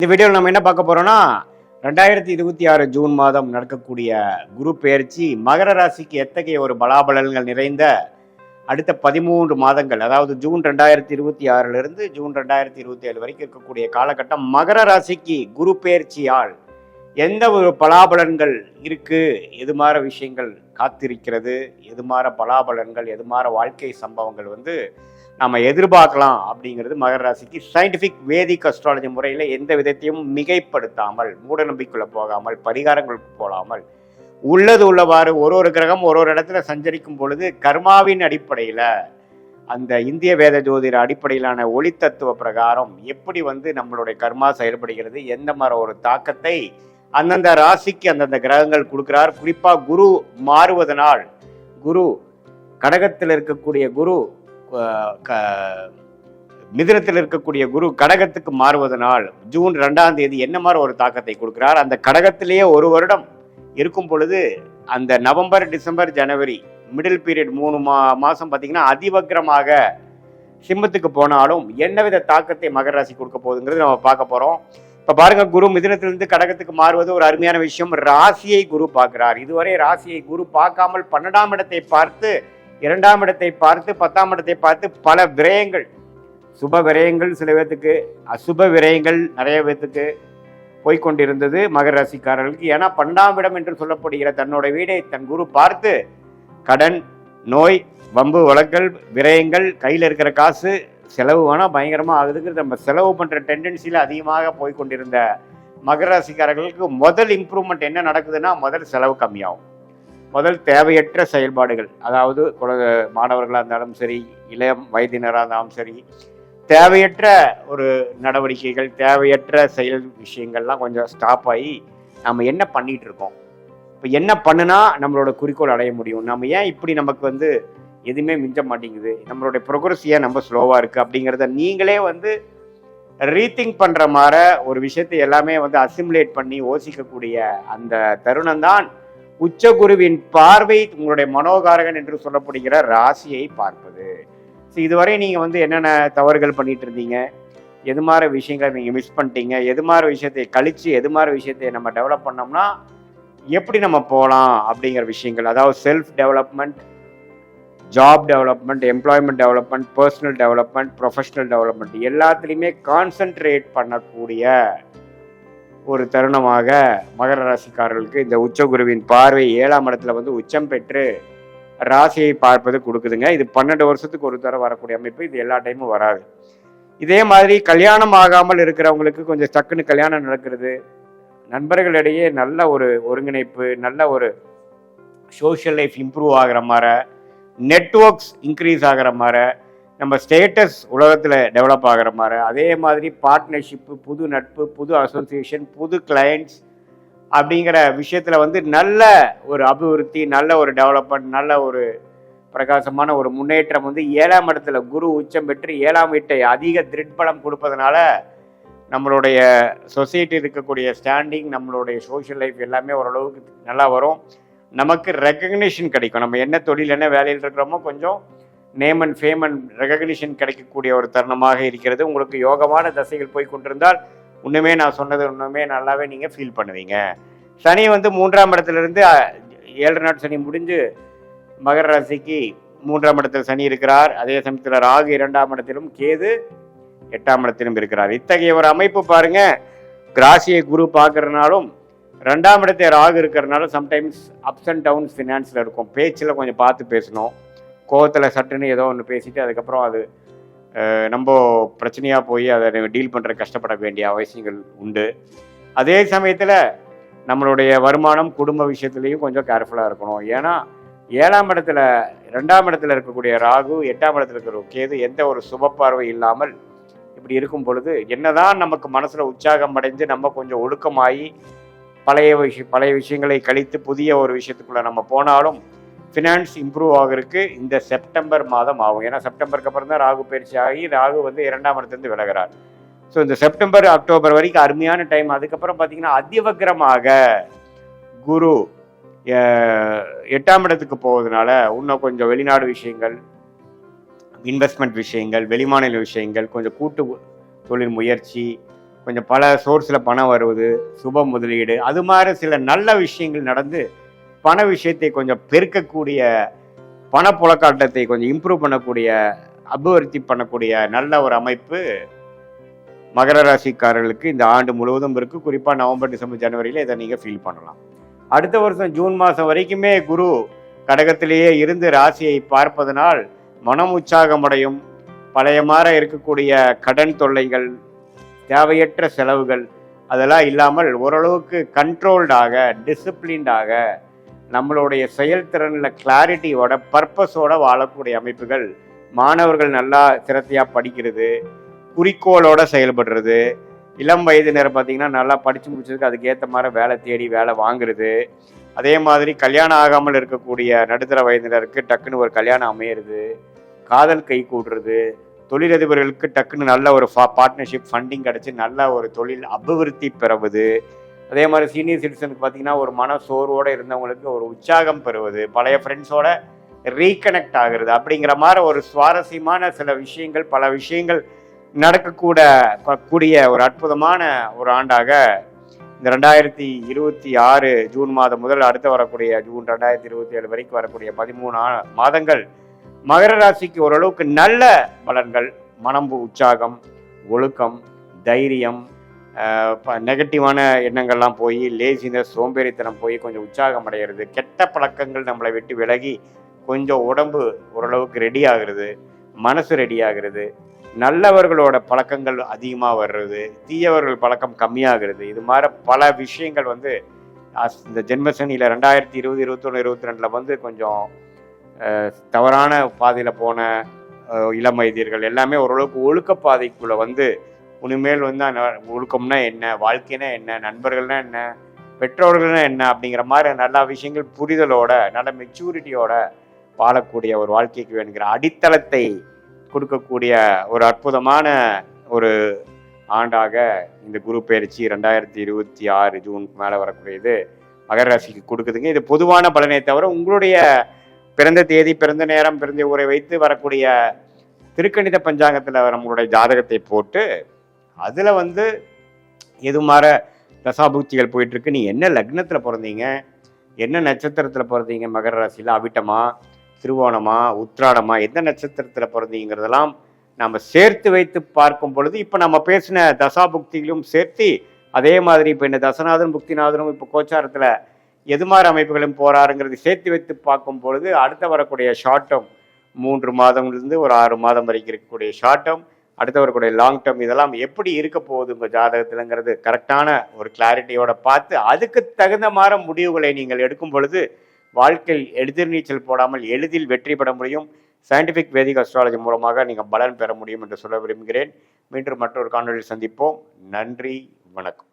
இந்த வீடியோவில் நம்ம என்ன பார்க்க போறோம்னா 2026 ஜூன் மாதம் நடக்கக்கூடிய குரு பெயர்ச்சி மகர ராசிக்கு எத்தகைய ஒரு பலாபலன்கள் நிறைந்த அடுத்த 13 மாதங்கள், அதாவது ஜூன் 2026 ஜூன் 2027 வரைக்கும் இருக்கக்கூடிய காலகட்டம் மகர ராசிக்கு குரு பெயர்ச்சியால் எந்த ஒரு பலாபலன்கள் இருக்கு, எது மாதிரி விஷயங்கள் காத்திருக்கிறது, எது மாதிரி பலாபலன்கள், எது மாதிரி வாழ்க்கை சம்பவங்கள் நம்ம எதிர்பார்க்கலாம் அப்படிங்கிறது மகர ராசிக்கு சயின்டிஃபிக் வேதிக் அஸ்ட்ராலஜி முறையில் எந்த விதத்தையும் மிகைப்படுத்தாமல், மூட நம்பிக்கைக்குள்ள போகாமல், பரிகாரங்களுக்கு போகாமல், உள்ளது உள்ளவாறு ஒரு கிரகம் ஒரு இடத்துல சஞ்சரிக்கும் பொழுது கர்மாவின் அடிப்படையில், அந்த இந்திய வேத ஜோதிட அடிப்படையிலான ஒளி தத்துவ பிரகாரம் எப்படி நம்மளுடைய கர்மா செயல்படுகிறது, எந்த மாதிரி ஒரு தாக்கத்தை அந்தந்த ராசிக்கு அந்தந்த கிரகங்கள் கொடுக்கிறார். குறிப்பாக குரு மாறுவதனால், குரு கடகத்தில் இருக்கக்கூடிய குரு மிதுனத்தில் இருக்கக்கூடிய குரு கடகத்துக்கு மாறுவதனால் ஜூன் 2ஆம் தேதி என்ன மாதிரி ஒரு தாக்கத்தை கொடுக்கிறார். அந்த கடகத்திலேயே ஒரு வருடம் இருக்கும் பொழுது அந்த நவம்பர், டிசம்பர், ஜனவரி மிடில் பீரியட் 3 மாதம் பார்த்தீங்கன்னா அதிவக்ரமாக சிம்மத்துக்கு போனாலும் என்னவித தாக்கத்தை மகர ராசி கொடுக்க போகுதுங்கிறது நம்ம பார்க்க போகிறோம். இப்போ பாருங்க, குரு மிதுனத்திலிருந்து கடகத்துக்கு மாறுவது ஒரு அருமையான விஷயம். ராசியை குரு பார்க்கிறார். இதுவரை ராசியை குரு பார்க்காமல் 12ஆம் இடத்தை பார்த்து, 2ஆம் இடத்தை பார்த்து, 10ஆம் இடத்தை பார்த்து பல விரயங்கள், சுப விரயங்கள் சில பேர்த்துக்கு, அசுப விரயங்கள் நிறைய பேர்த்துக்கு போய்கொண்டிருந்தது மகர ராசிக்காரர்களுக்கு. ஏன்னா 12ஆம் இடம் என்று சொல்லப்படுகிற தன்னோட வீடை தன் குரு பார்த்து கடன், நோய், வம்பு வழக்கல், விரயங்கள், கையில் இருக்கிற காசு செலவு வேணால் பயங்கரமாக ஆகுதுக்கு நம்ம செலவு பண்ணுற டெண்டன்சியில் அதிகமாக போய்கொண்டிருந்த மகர ராசிக்காரர்களுக்கு முதல் இம்ப்ரூவ்மெண்ட் என்ன நடக்குதுன்னா, முதல் செலவு கம்மியாகும். முதல் தேவையற்ற செயல்பாடுகள், அதாவது மாணவர்களாக இருந்தாலும் சரி, இளம் வயதினராக இருந்தாலும் சரி, தேவையற்ற ஒரு நடவடிக்கைகள், தேவையற்ற செயல் விஷயங்கள்லாம் கொஞ்சம் ஸ்டாப் ஆகி நம்ம என்ன பண்ணிட்டு இருக்கோம், இப்போ என்ன பண்ணுனா நம்மளோட குறிக்கோள் அடைய முடியும், நம்ம ஏன் இப்படி நமக்கு எதுவுமே மிஞ்ச மாட்டேங்குது, நம்மளுடைய ப்ரோக்ரஸ் ஏன் நம்ம ஸ்லோவாக இருக்குது அப்படிங்கிறத நீங்களே ரீதிங்க் பண்ணுற மாதிரி ஒரு விஷயத்தை எல்லாமே அசிமுலேட் பண்ணி யோசிக்கக்கூடிய அந்த தருணம் தான் உச்சகுருவின் பார்வை உங்களுடைய மனோகாரகன் என்று சொல்லப்படுகிற ராசியை பார்ப்பது. ஸோ இதுவரை நீங்கள் என்னென்ன தவறுகள் பண்ணிட்டு இருந்தீங்க, எது மாதிரி விஷயங்களை நீங்கள் மிஸ் பண்ணிட்டீங்க, எது மாதிரி விஷயத்தை கழித்து எது மாதிரி விஷயத்தை நம்ம டெவலப் பண்ணோம்னா எப்படி நம்ம போகலாம் அப்படிங்கிற விஷயங்கள், அதாவது self development, job development, employment development, personal development, professional development எல்லாத்துலேயுமே கான்சென்ட்ரேட் பண்ணக்கூடிய ஒரு தருணமாக மகர ராசிக்காரர்களுக்கு இந்த உச்சகுருவின் பார்வை 7ஆம் இடத்துல உச்சம் பெற்று ராசியை பார்ப்பது கொடுக்குதுங்க. இது 12 வருஷத்துக்கு ஒரு தடவை வரக்கூடிய அமைப்பு. இது எல்லா டைமும் வராது. இதே மாதிரி கல்யாணம் ஆகாமல் இருக்கிறவங்களுக்கு கொஞ்சம் டக்குன்னு கல்யாணம் நடக்கிறது, நண்பர்களிடையே நல்ல ஒரு ஒருங்கிணைப்பு, நல்ல ஒரு சோஷியல் லைஃப் இம்ப்ரூவ் ஆகிற மாதிரி, நெட்வொர்க்ஸ் இன்க்ரீஸ் ஆகிற மாதிரி, நம்ம ஸ்டேட்டஸ் உலகத்தில் டெவலப் ஆகிற மாதிரி, அதே மாதிரி பார்ட்னர்ஷிப்பு, புது நட்பு, புது அசோசியேஷன், புது கிளைண்ட்ஸ் அப்படிங்கிற விஷயத்தில் நல்ல ஒரு அபிவிருத்தி, நல்ல ஒரு டெவலப்மெண்ட், நல்ல ஒரு பிரகாசமான ஒரு முன்னேற்றம் 7ஆம் இடத்துல குரு உச்சம் பெற்று 7ஆம் வீட்டை அதிக திருட்பலம் கொடுப்பதனால நம்மளுடைய சொசைட்டி இருக்கக்கூடிய ஸ்டாண்டிங், நம்மளுடைய சோஷியல் லைஃப் எல்லாமே ஓரளவுக்கு நல்லா வரும். நமக்கு ரெக்கக்னிஷன் கிடைக்கும். நம்ம என்ன தொழில், என்ன வேலையில் இருக்கிறோமோ கொஞ்சம் name and fame and recognition கிடைக்கக்கூடிய ஒரு தருணமாக இருக்கிறது. உங்களுக்கு யோகமான தசைகள் போய் கொண்டிருந்தால் இன்னுமே நான் சொன்னது இன்னுமே நல்லாவே நீங்கள் ஃபீல் பண்ணுவீங்க. சனி 3ஆம் இடத்துலேருந்து 7 நாள் சனி முடிஞ்சு மகர ராசிக்கு 3ஆம் இடத்துல சனி இருக்கிறார். அதே சமயத்தில் ராகு 2ஆம் இடத்திலும், கேது 8ஆம் இடத்திலும் இருக்கிறார். இத்தகைய ஒரு அமைப்பு பாருங்க. ராசியை குரு பார்க்கறதுனாலும் 2ஆம் இடத்தை ராகு இருக்கிறதுனால சம்டைம்ஸ் அப்ஸ் அண்ட் டவுன்ஸ் ஃபினான்ஸில் இருக்கும். பேச்சில் கொஞ்சம் பார்த்து பேசணும். கோவத்தில் சட்டுன்னு ஏதோ ஒன்று பேசிட்டு அதுக்கப்புறம் அது நம்ம பிரச்சனையாக போய் அதை டீல் பண்ணுற கஷ்டப்பட வேண்டிய அவசியங்கள் உண்டு. அதே சமயத்தில் நம்மளுடைய வருமானம், குடும்ப விஷயத்துலேயும் கொஞ்சம் கேர்ஃபுல்லாக இருக்கணும். ஏன்னா 7ஆம் இடத்துல 2ஆம் இடத்துல இருக்கக்கூடிய ராகு, 8ஆம் இடத்துல இருக்கிற கேது எந்த ஒரு சுப பார்வை இல்லாமல் இப்படி இருக்கும் பொழுது என்னதான் நமக்கு மனசில் உற்சாகம் அடைஞ்சு நம்ம கொஞ்சம் ஒழுக்கமாகி பழைய விஷயங்களை கழித்து புதிய ஒரு விஷயத்துக்குள்ளே நம்ம போனாலும் ஃபினான்ஸ் இம்ப்ரூவ் ஆகிறதுக்கு இந்த செப்டம்பர் மாதம் ஆகும். ஏன்னா செப்டம்பருக்கு அப்புறம் தான் ராகு பயிற்சி ஆகி ராகு 2ஆம் இடத்துலேருந்து விலகிறார். ஸோ இந்த செப்டம்பர், அக்டோபர் வரைக்கும் அருமையான டைம். அதுக்கப்புறம் பார்த்தீங்கன்னா அதிவக்ரமாக குரு 8ஆம் இடத்துக்கு போவதனால இன்னும் கொஞ்சம் வெளிநாடு விஷயங்கள், இன்வெஸ்ட்மெண்ட் விஷயங்கள், வெளிமாநில விஷயங்கள், கொஞ்சம் கூட்டு தொழில் முயற்சி, கொஞ்சம் பல சோர்ஸில் பணம் வருவது, சுப முதலீடு, அது மாதிரி சில நல்ல விஷயங்கள் நடந்து பண விஷயத்தை கொஞ்சம் பெருக்கக்கூடிய, பணப்புழக்காட்டத்தை கொஞ்சம் இம்ப்ரூவ் பண்ணக்கூடிய, அபிவிருத்தி பண்ணக்கூடிய நல்ல ஒரு அமைப்பு மகர ராசிக்காரர்களுக்கு இந்த ஆண்டு முழுவதும் இருக்கு. குறிப்பாக நவம்பர், டிசம்பர், ஜனவரியில் இதை நீங்கள் ஃபீல் பண்ணலாம். அடுத்த வருஷம் ஜூன் மாதம் வரைக்குமே குரு கடகத்திலேயே இருந்து ராசியை பார்ப்பதனால் மனம் உற்சாகமடையும். பழைய மாற இருக்கக்கூடிய கடன் தொல்லைகள், தேவையற்ற செலவுகள் அதெல்லாம் இல்லாமல் ஓரளவுக்கு கண்ட்ரோல்டாக, டிசிப்ளின்டாக, நம்மளுடைய செயல்திறனில் கிளாரிட்டியோட, பர்பஸோட வாழக்கூடிய அமைப்புகள். மாணவர்கள் நல்லா சிரத்தையாக படிக்கிறது, குறிக்கோளோட செயல்படுறது, இளம் வயதினர் பார்த்தீங்கன்னா நல்லா படித்து முடிச்சதுக்கு அதுக்கேற்ற மாதிரி வேலை தேடி வேலை வாங்குறது. அதே மாதிரி கல்யாணம் ஆகாமல் இருக்கக்கூடிய நடுத்தர வயதினருக்கு டக்குன்னு ஒரு கல்யாணம் அமையிறது, காதல் கை கூடுறது, தொழிலதிபர்களுக்கு டக்குன்னு நல்ல ஒரு பார்ட்னர்ஷிப் ஃபண்டிங் கிடச்சி நல்ல ஒரு தொழில் அபிவிருத்தி பெறுவது. அதே மாதிரி சீனியர் சிட்டிசனுக்கு பார்த்தீங்கன்னா ஒரு மன சோர்வோடு இருந்தவங்களுக்கு ஒரு உற்சாகம் பெறுவது, பழைய ஃப்ரெண்ட்ஸோட ரீகனெக்ட் ஆகுறது, அப்படிங்கிற மாதிரி ஒரு சுவாரஸ்யமான சில விஷயங்கள், பல விஷயங்கள் நடக்கக்கூடிய ஒரு அற்புதமான ஒரு ஆண்டாக இந்த 2026 ஜூன் மாதம் முதல் அடுத்து வரக்கூடிய ஜூன் 2027 வரைக்கும் வரக்கூடிய 13 மாதங்கள் மகர ராசிக்கு ஓரளவுக்கு நல்ல பலன்கள். மனம்பு உற்சாகம், ஒழுக்கம், தைரியம், நெகட்டிவான எண்ணங்கள்லாம் போய் லேசினஸ், சோம்பேறித்தனம் போய் கொஞ்சம் உற்சாகம் அடைகிறது, கெட்ட பழக்கங்கள் நம்மளை விட்டு விலகி கொஞ்சம் உடம்பு ஓரளவுக்கு ரெடி ஆகுறது, மனசு ரெடி ஆகுறது, நல்லவர்களோட பழக்கங்கள் அதிகமாக வர்றது, தீயவர்கள் பழக்கம் கம்மியாகிறது. இது மாதிரி பல விஷயங்கள் இந்த ஜென்மசனியில் 2020, 21, 22 வந்து கொஞ்சம் தவறான பாதையில் போன இளம் வயதியர்கள் எல்லாமே ஓரளவுக்கு ஒழுக்க பாதைக்குள்ளே இனிமேல் ஒழுக்கம்னா என்ன, வாழ்க்கைனா என்ன, நண்பர்கள்னா என்ன, பெற்றோர்கள்னா என்ன அப்படிங்கிற மாதிரி நல்ல விஷயங்கள் புரிதலோட, நல்ல மெச்சூரிட்டியோட வாழக்கூடிய ஒரு வாழ்க்கைக்கு வேணுங்கிற அடித்தளத்தை கொடுக்கக்கூடிய ஒரு அற்புதமான ஒரு ஆண்டாக இந்த குரு பயிற்சி 2026 ஜூனுக்கு மேலே வரக்கூடியது மகர ராசிக்கு கொடுக்குதுங்க. இது பொதுவான பலனை தவிர உங்களுடைய பிறந்த தேதி, பிறந்த நேரம், பிறந்த ஊரை வைத்து வரக்கூடிய திருக்கணித பஞ்சாங்கத்தில் நம்மளுடைய ஜாதகத்தை போட்டு அதில் எது மாதிரி தசாபுக்திகள் போயிட்டுருக்கு, நீ என்ன லக்னத்தில் பிறந்தீங்க, என்ன நட்சத்திரத்தில் பிறந்தீங்க, மகர ராசியில் அவிட்டமா, திருவோணமா, உத்திராடமா, எந்த நட்சத்திரத்தில் பிறந்தீங்கிறதெல்லாம் நம்ம சேர்த்து வைத்து பார்க்கும் பொழுது இப்போ நம்ம பேசின தசாபுக்திகளும் சேர்த்து அதே மாதிரி இப்போ இந்த தசநாதன் புக்திநாதனும் இப்போ கோச்சாரத்தில் எது மாதிரி அமைப்புகளும் போறாருங்கிறது சேர்த்து வைத்து பார்க்கும் பொழுது அடுத்த வரக்கூடிய ஷார்ட் டேர்ம் 3 மாதம்லேருந்து ஒரு 6 மாதம் வரைக்கும் இருக்கக்கூடிய ஷார்ட் டேர்ம், அடுத்த வரக்கூடிய லாங் டேர்ம், இதெல்லாம் எப்படி இருக்க போகுது உங்கள் ஜாதகத்துலங்கிறது கரெக்டான ஒரு கிளாரிட்டியோட பார்த்து அதுக்கு தகுந்த மாதிரி முடிவுகளை நீங்கள் எடுக்கும் பொழுது வாழ்க்கையில் எதிர்நீச்சல் போடாமல் எளிதில் வெற்றி பெற முடியும். சயின்டிஃபிக் வேதிக் அஸ்ட்ராலஜி மூலமாக நீங்கள் பலன் பெற முடியும் என்று சொல்ல விரும்புகிறேன். மீண்டும் மற்றொரு காணொலியில் சந்திப்போம். நன்றி, வணக்கம்.